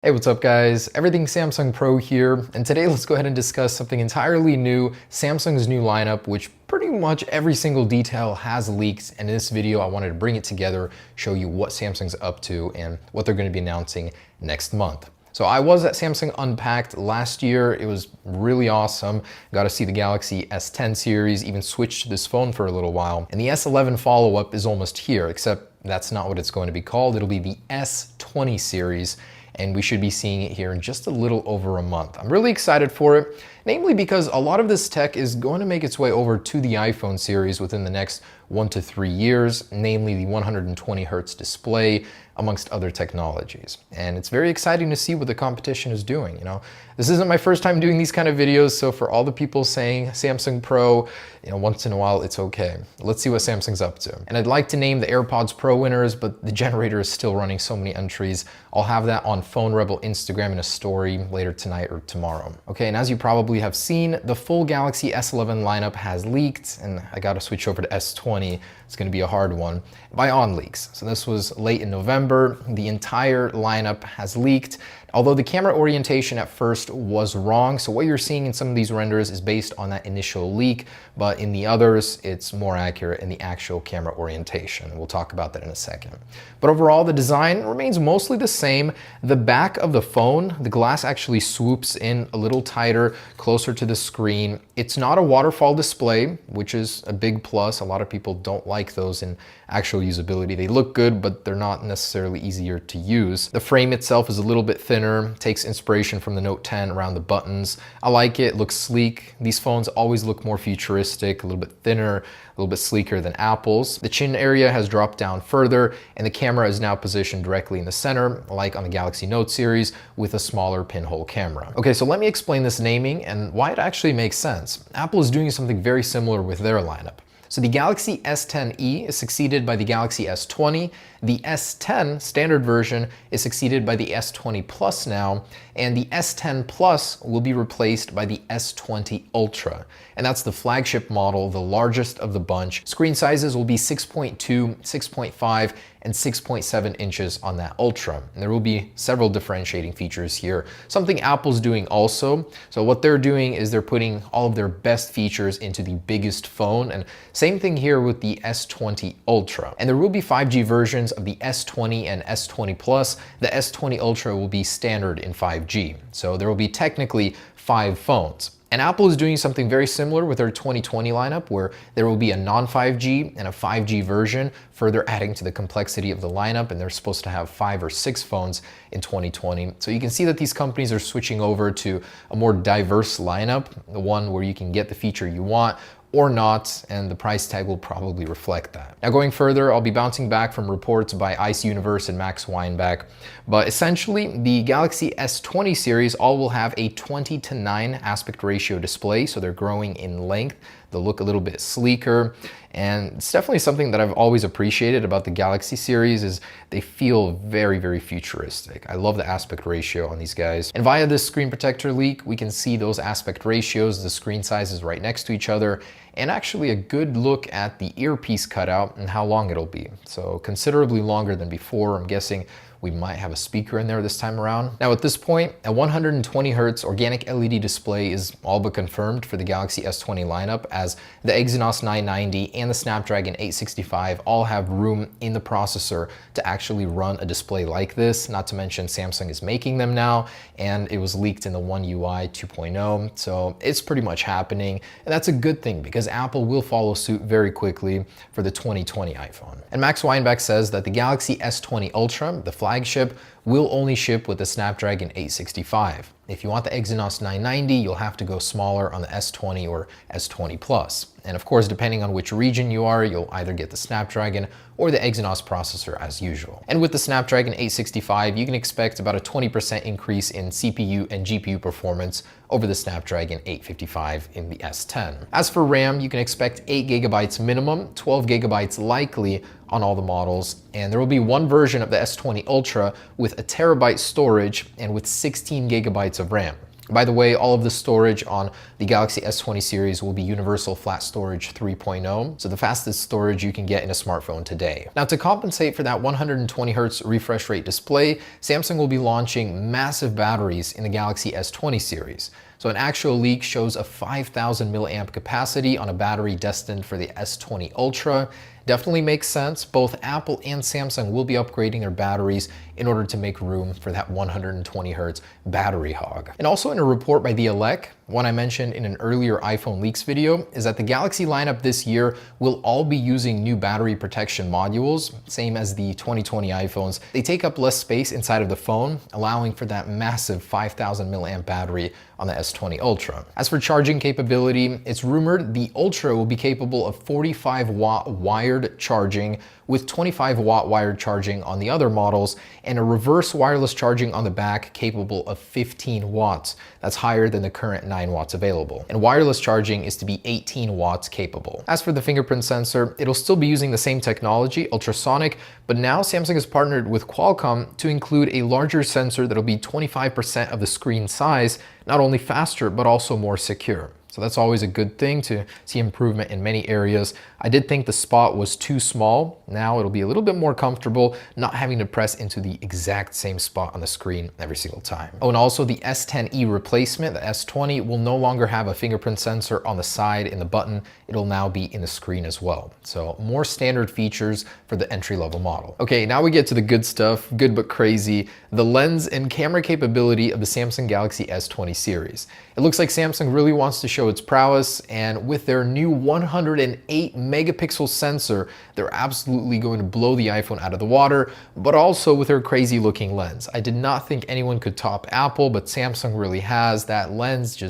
Hey, what's up guys? Everything Samsung Pro here, and today let's go ahead and discuss something entirely new, Samsung's new lineup, which pretty much every single detail has leaked, and in this video I wanted to bring it together, show you what Samsung's up to and what they're going to be announcing next month. So I was at Samsung Unpacked last year. It was really awesome. Got to see the Galaxy S10 series, even switched to this phone for a little while. And the S11 follow-up is almost here, except that's not what it's going to be called. It'll be the S20 series, and we should be seeing it here in just a little over a month. I'm really excited for it, namely because a lot of this tech is going to make its way over to the iPhone series within the next 1 to 3 years, namely the 120 Hz display, amongst other technologies. And it's very exciting to see what the competition is doing. This isn't my first time doing these kind of videos, so for all the people saying Samsung Pro, once in a while it's okay. Let's see what Samsung's up to. And I'd like to name the AirPods Pro winners, but the generator is still running so many entries. I'll have that on Phone Rebel Instagram in a story later tonight or tomorrow. Okay, and as you probably have seen, the full Galaxy S11 lineup has leaked, and I gotta switch over to S20. It's gonna be a hard one, by On Leaks. So this was late in November. The entire lineup has leaked, although the camera orientation at first was wrong. So what you're seeing in some of these renders is based on that initial leak, but in the others, it's more accurate in the actual camera orientation. We'll talk about that in a second. But overall, the design remains mostly the same. The back of the phone, the glass actually swoops in a little tighter, closer to the screen. It's not a waterfall display, which is a big plus. A lot of people don't like those in actual usability. They look good, but they're not necessarily easier to use. The frame itself is a little bit thinner, takes inspiration from the Note 10 around the buttons. I like it, looks sleek. These phones always look more futuristic, a little bit thinner, a little bit sleeker than Apple's. The chin area has dropped down further, and the camera is now positioned directly in the center, like on the Galaxy Note series, with a smaller pinhole camera. Okay, so let me explain this naming and why it actually makes sense. Apple is doing something very similar with their lineup. So the Galaxy S10e is succeeded by the Galaxy S20. The S10 standard version is succeeded by the S20 Plus now, and the S10 Plus will be replaced by the S20 Ultra. And that's the flagship model, the largest of the bunch. Screen sizes will be 6.2, 6.5, and 6.7 inches on that Ultra. And there will be several differentiating features here, something Apple's doing also. So what they're doing is they're putting all of their best features into the biggest phone, and same thing here with the S20 Ultra. And there will be 5G versions of the S20 and S20 Plus. The S20 Ultra will be standard in 5G. So there will be technically 5 phones. And Apple is doing something very similar with their 2020 lineup, where there will be a non-5G and a 5G version, further adding to the complexity of the lineup, and they're supposed to have 5 or 6 phones in 2020. So you can see that these companies are switching over to a more diverse lineup, the one where you can get the feature you want or not, and the price tag will probably reflect that. Now going further, I'll be bouncing back from reports by Ice Universe and Max Weinbach, but essentially the Galaxy S20 series all will have a 20:9 aspect ratio display, so they're growing in length. They'll look a little bit sleeker, and it's definitely something that I've always appreciated about the Galaxy series is they feel very, very futuristic. I love the aspect ratio on these guys. And via this screen protector leak, we can see those aspect ratios, the screen sizes right next to each other, and actually a good look at the earpiece cutout and how long it'll be. So considerably longer than before. I'm guessing we might have a speaker in there this time around. Now at this point, a 120 Hz organic LED display is all but confirmed for the Galaxy S20 lineup, as the Exynos 990 and the Snapdragon 865 all have room in the processor to actually run a display like this. Not to mention Samsung is making them now, and it was leaked in the One UI 2.0, so it's pretty much happening. And that's a good thing because Apple will follow suit very quickly for the 2020 iPhone. And Max Weinbach says that the Galaxy S20 Ultra, the flagship, will only ship with the Snapdragon 865. If you want the Exynos 990, you'll have to go smaller on the S20 or S20 Plus. And of course, depending on which region you are, you'll either get the Snapdragon or the Exynos processor as usual. And with the Snapdragon 865, you can expect about a 20% increase in CPU and GPU performance over the Snapdragon 855 in the S10. As for RAM, you can expect 8 GB minimum, 12 GB likely on all the models, and there will be one version of the S20 Ultra with a terabyte storage and with 16 GB of RAM. By the way, all of the storage on the Galaxy S20 series will be Universal Flat Storage 3.0, so the fastest storage you can get in a smartphone today. Now, to compensate for that 120 Hz refresh rate display, Samsung will be launching massive batteries in the Galaxy S20 series. So an actual leak shows a 5,000 milliamp capacity on a battery destined for the S20 Ultra. Definitely makes sense. Both Apple and Samsung will be upgrading their batteries in order to make room for that 120 Hz battery hog. And also in a report by The Elec, one I mentioned in an earlier iPhone leaks video, is that the Galaxy lineup this year will all be using new battery protection modules, same as the 2020 iPhones. They take up less space inside of the phone, allowing for that massive 5,000 milliamp battery on the S20 Ultra. As for charging capability, it's rumored the Ultra will be capable of 45-watt wired charging with 25-watt wired charging on the other models, and a reverse wireless charging on the back capable of 15 watts. That's higher than the current 9 watts available. And wireless charging is to be 18 watts capable. As for the fingerprint sensor, it'll still be using the same technology, ultrasonic, but now Samsung has partnered with Qualcomm to include a larger sensor that'll be 25% of the screen size, not only faster, but also more secure. So that's always a good thing to see improvement in many areas. I did think the spot was too small. Now it'll be a little bit more comfortable not having to press into the exact same spot on the screen every single time. Oh, and also the S10e replacement, the S20, will no longer have a fingerprint sensor on the side in the button. It'll now be in the screen as well. So more standard features for the entry-level model. Okay, now we get to the good stuff, good but crazy, the lens and camera capability of the Samsung Galaxy S20 series. It looks like Samsung really wants to show its prowess, and with their new 108 megapixel sensor, they're absolutely going to blow the iPhone out of the water, but also with their crazy looking lens. I did not think anyone could top Apple, but Samsung really has. That lens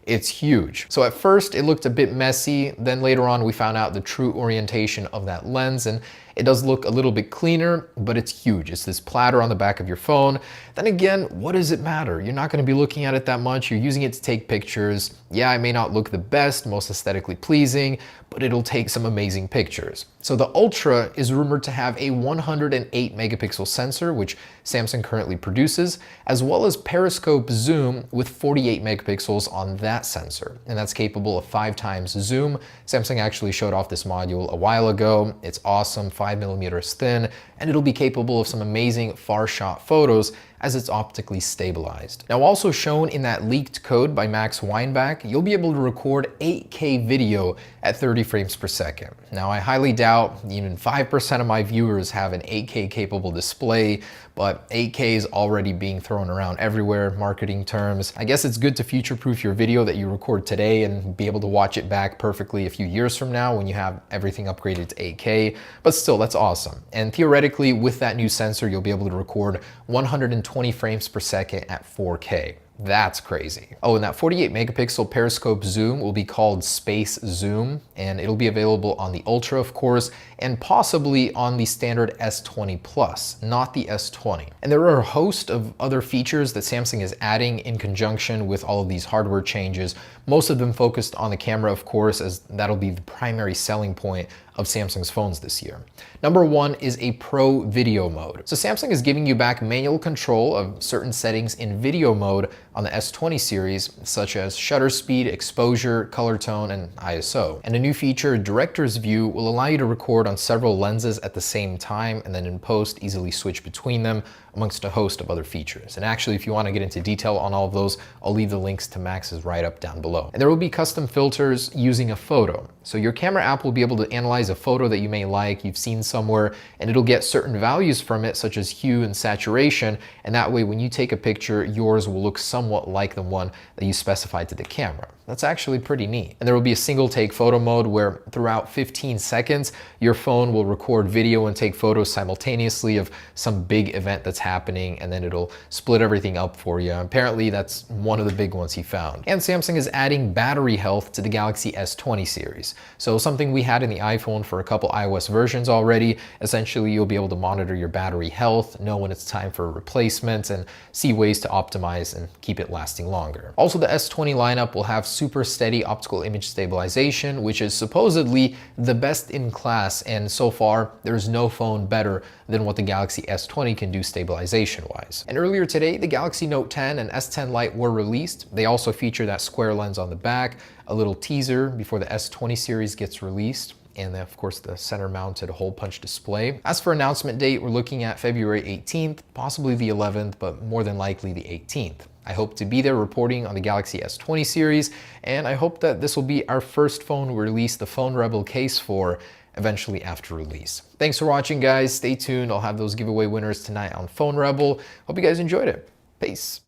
it's huge. So at first it looked a bit messy, then later on we found out the true orientation of that lens, and it does look a little bit cleaner, but it's huge. It's this platter on the back of your phone. Then again, what does it matter? You're not gonna be looking at it that much. You're using it to take pictures. Yeah, it may not look the best, most aesthetically pleasing, but it'll take some amazing pictures. So the Ultra is rumored to have a 108 megapixel sensor, which Samsung currently produces, as well as periscope zoom with 48 megapixels on that sensor. And that's capable of 5 times zoom. Samsung actually showed off this module a while ago. It's awesome, 5mm thin, and it'll be capable of some amazing far shot photos as it's optically stabilized. Now, also shown in that leaked code by Max Weinbach, you'll be able to record 8K video at 30 frames per second. Now, I highly doubt even 5% of my viewers have an 8K capable display, but 8K is already being thrown around everywhere, marketing terms. I guess it's good to future-proof your video that you record today and be able to watch it back perfectly a few years from now when you have everything upgraded to 8K, but still, that's awesome. And theoretically, with that new sensor, you'll be able to record 120 frames per second at 4K. That's crazy. Oh, and that 48 megapixel periscope zoom will be called Space Zoom, and it'll be available on the Ultra, of course, and possibly on the standard S20 Plus, not the S20. And there are a host of other features that Samsung is adding in conjunction with all of these hardware changes, most of them focused on the camera, of course, as that'll be the primary selling point of Samsung's phones this year. Number one is a Pro video mode. So Samsung is giving you back manual control of certain settings in video mode on the S20 series, such as shutter speed, exposure, color tone, and ISO. And a new feature, Director's View, will allow you to record on several lenses at the same time, and then in post easily switch between them amongst a host of other features. And actually, if you want to get into detail on all of those, I'll leave the links to Max's write-up down below. And there will be custom filters using a photo. So your camera app will be able to analyze a photo that you may like, you've seen somewhere, and it'll get certain values from it, such as hue and saturation, and that way when you take a picture, yours will look somewhat like the one that you specified to the camera. That's actually pretty neat. And there will be a single take photo mode where throughout 15 seconds, your phone will record video and take photos simultaneously of some big event that's happening, and then it'll split everything up for you. Apparently that's one of the big ones he found. And Samsung is adding battery health to the Galaxy S20 series. So something we had in the iPhone for a couple iOS versions already. Essentially, you'll be able to monitor your battery health, know when it's time for a replacement, and see ways to optimize and keep it lasting longer. Also, the S20 lineup will have super steady optical image stabilization, which is supposedly the best in class, and so far there's no phone better than what the Galaxy S20 can do stabilization-wise. And earlier today, the Galaxy Note 10 and S10 Lite were released. They also feature that square lens on the back, a little teaser before the S20 series gets released, and then of course the center mounted hole punch display. As for announcement date, we're looking at February 18th, possibly the 11th, but more than likely the 18th. I hope to be there reporting on the Galaxy S20 series, and I hope that this will be our first phone we release the Phone Rebel case for eventually after release. Thanks for watching, guys. Stay tuned. I'll have those giveaway winners tonight on Phone Rebel. Hope you guys enjoyed it. Peace.